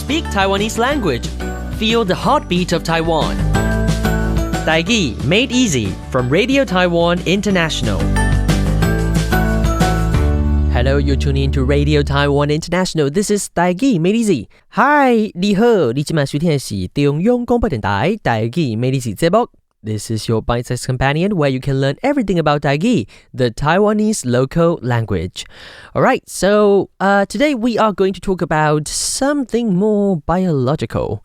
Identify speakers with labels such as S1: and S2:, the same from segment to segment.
S1: Speak Taiwanese language. Feel the heartbeat of Taiwan. Tâi-gí, made easy from Radio Taiwan International. Hello, you're tuning into Radio Taiwan International. This is Tâi-gí, made easy. Hi, 你好，你今晚收聽的是中央廣播電台 Tâi-gí made easy 節目。This is your bite-sized companion where you can learn everything about Tâi-gí, the Taiwanese local language. Alright, so today we are going to talk about something more biological.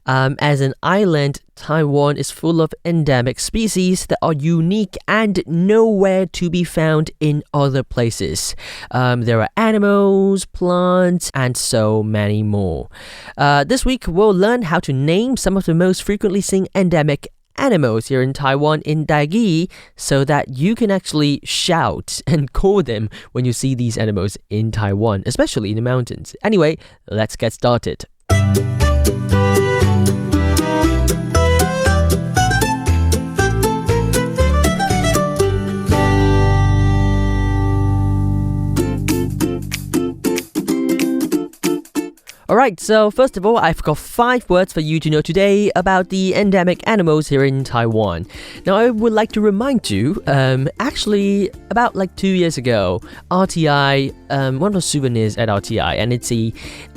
S1: As an island, Taiwan is full of endemic species that are unique and nowhere to be found in other places. There are animals, plants, and so many more. This week, we'll learn how to name some of the most frequently seen endemic animals here in Taiwan in Tâi-gí so that you can actually shout and call them when you see these animals in Taiwan, especially in the mountains. Anyway, let's get started. Alright, so first of all, I've got 5 words for you to know today about the endemic animals here in Taiwan. Now, I would like to remind you, actually, about 2 years ago, RTI, one of the souvenirs at RTI, and it's a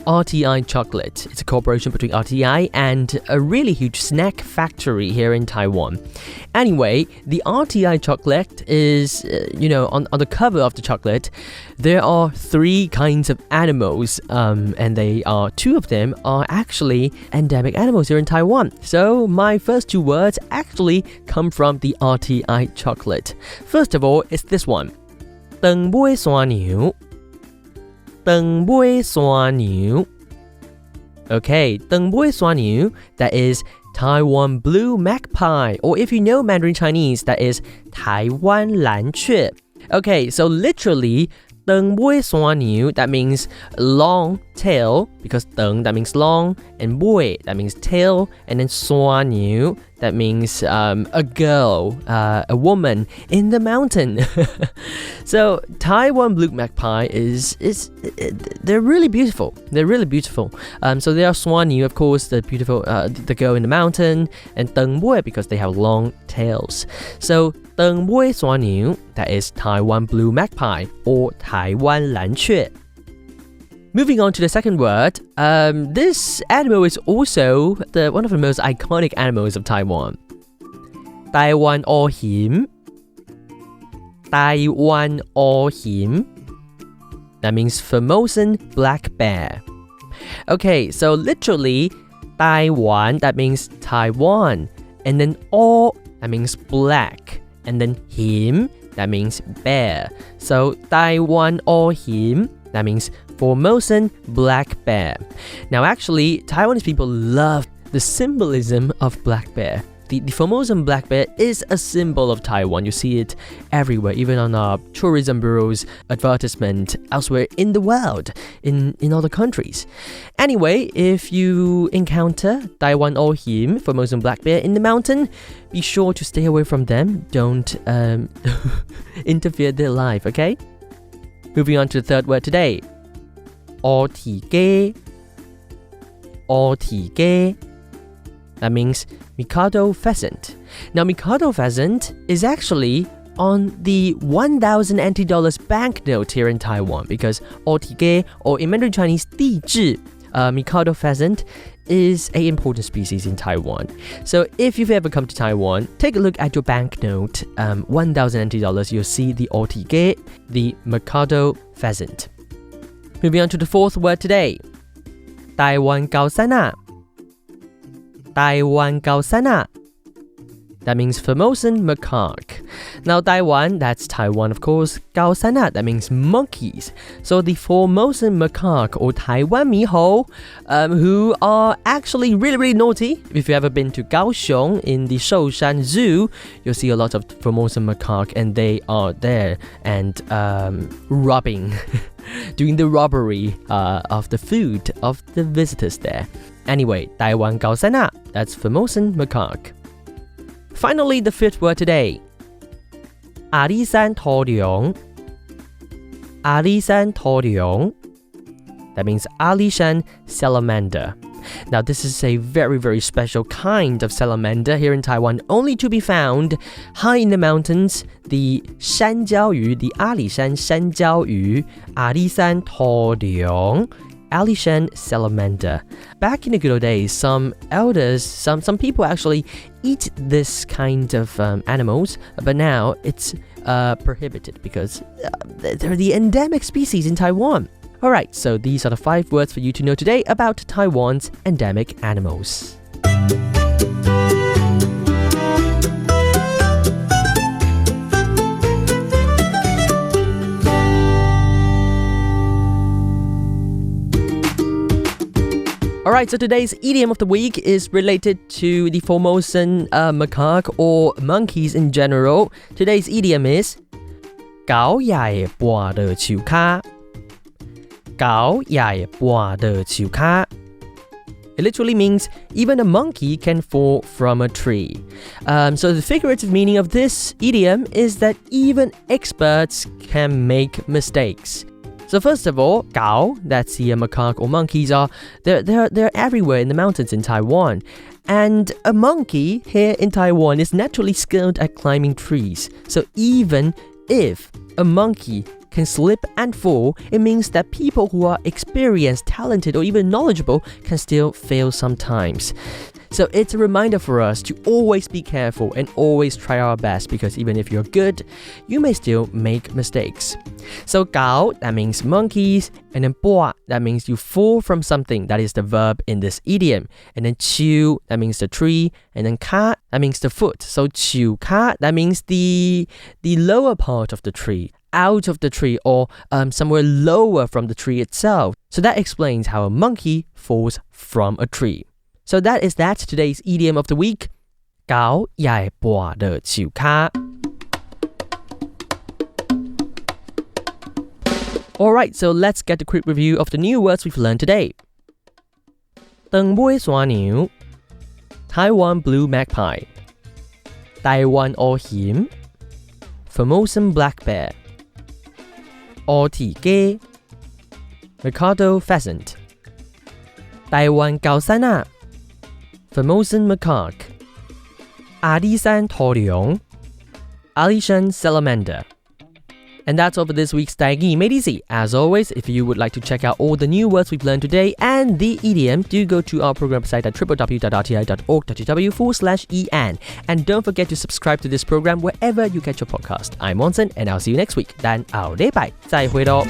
S1: RTI chocolate. It's a cooperation between RTI and a really huge snack factory here in Taiwan. Anyway, the RTI chocolate is, on the cover of the chocolate, there are 3 kinds of animals, and 2 of them are actually endemic animals here in Taiwan. So my first 2 words actually come from the RTI chocolate. First of all, it's this one. Tâi-uân-oo-hîm. Tâi-uân-oo-hîm. Okay, Tâi-uân-oo-hîm, that is Taiwan Blue Magpie, or if you know Mandarin Chinese, that is Taiwan Lan-chue. Okay, so literally, Tâi-uân-oo-hîm, that means long tail, because Tâi, that means long, and Bui, that means tail, and then Suan-niû, that means a girl, a woman in the mountain. So Taiwan Blue Magpie they're really beautiful. They're really beautiful. So they are Suan-niû, of course, the beautiful, the girl in the mountain, and Tâi-bui because they have long tails. So Tâi-bui-suann-niû, that is Taiwan Blue Magpie or Taiwan Lan-chue. Moving on to the second word, this animal is also one of the most iconic animals of Taiwan. Taiwan-oo-hîm. Taiwan-oo-hîm. That means Formosan black bear. Okay, so literally, Taiwan, that means Taiwan. And then o, that means black. And then hîm, that means bear. So Taiwan-oo-hîm, that means Formosan black bear. Now actually, Taiwanese people love the symbolism of black bear. The Formosan black bear is a symbol of Taiwan. You see it everywhere, even on our tourism bureau's advertisement elsewhere in the world, in other countries. Anyway, if you encounter Taiwan-oo-hîm, Formosan black bear in the mountain, be sure to stay away from them. Don't interfere their life, okay? Moving on to the third word today. Oo-thī-ke. Oo-thī-ke. That means Mikado Pheasant. Now, Mikado Pheasant is actually on the 1,000 NT dollars banknote here in Taiwan because oo-thī-ke, or in Mandarin Chinese, 地质, Mikado Pheasant is an important species in Taiwan. So if you've ever come to Taiwan, take a look at your banknote, 1,000 NT dollars, you'll see the oo-thī-ke, the Mikado Pheasant. Moving on to the fourth word today. Taiwan-kâu-san-á. Taiwan-kâu-san-á. That means Formosan Macaque. Now Taiwan, that's Taiwan of course. Kâu-san-á, that means monkeys. So the Formosan Macaque or Taiwan Mihou, who are actually really, really naughty. If you've ever been to Kaohsiung in the Shoushan Zoo, you'll see a lot of Formosan Macaque and they are there and robbing, doing the robbery of the food of the visitors there. Anyway, Taiwan-kâu-san-á, that's Formosan Macaque. Finally, the fifth word today. Alishan thôo-liông. Alishan thôo-liông. That means Alishan salamander. Now, this is a very, very special kind of salamander here in Taiwan, only to be found high in the mountains. The 山椒鱼, the 阿里山山椒鱼, 阿里山涂龍, Alishan salamander. Back in the good old days, some elders, some people actually eat this kind of animals, but now it's prohibited because they're the endemic species in Taiwan. Alright, so these are the 5 words for you to know today about Taiwan's endemic animals. Alright, so today's idiom of the week is related to the Formosan macaque or monkeys in general. Today's idiom is 狗也會跋落樹跤. 狗也會跋落樹跤. It literally means even a monkey can fall from a tree. So the figurative meaning of this idiom is that even experts can make mistakes. So first of all, gao, that's the macaque or monkeys, they're everywhere in the mountains in Taiwan. And a monkey here in Taiwan is naturally skilled at climbing trees. So even if a monkey can slip and fall, it means that people who are experienced, talented, or even knowledgeable can still fail sometimes. So it's a reminder for us to always be careful and always try our best, because even if you're good, you may still make mistakes. So gao, that means monkeys, and then bua, that means you fall from something. That is the verb in this idiom. And then tshiū, that means the tree, and then ka, that means the foot. So tshiū-kha, that means the lower part of the tree, out of the tree, or somewhere lower from the tree itself. So that explains how a monkey falls from a tree. So that is today's idiom of the week. 狗也會跋落樹跤. Alright, so let's get a quick review of the new words we've learned today.長尾山娘, Taiwan Blue Magpie. Tâi-uân-oo-hîm, Formosan Black Bear. oo-thī-ke, Mikado Pheasant. Taiwan-kâu-san-á, Formosan Macaque. Alishan thôo-liông, Alishan salamander. And that's all for this week's Tâi-gí made easy. As always, if you would like to check out all the new words we've learned today and the idiom, do go to our program site at www.rti.org.tw/en. And don't forget to subscribe to this program wherever you get your podcast. I'm Monson, and I'll see you next week. 但後禮拜再會咯。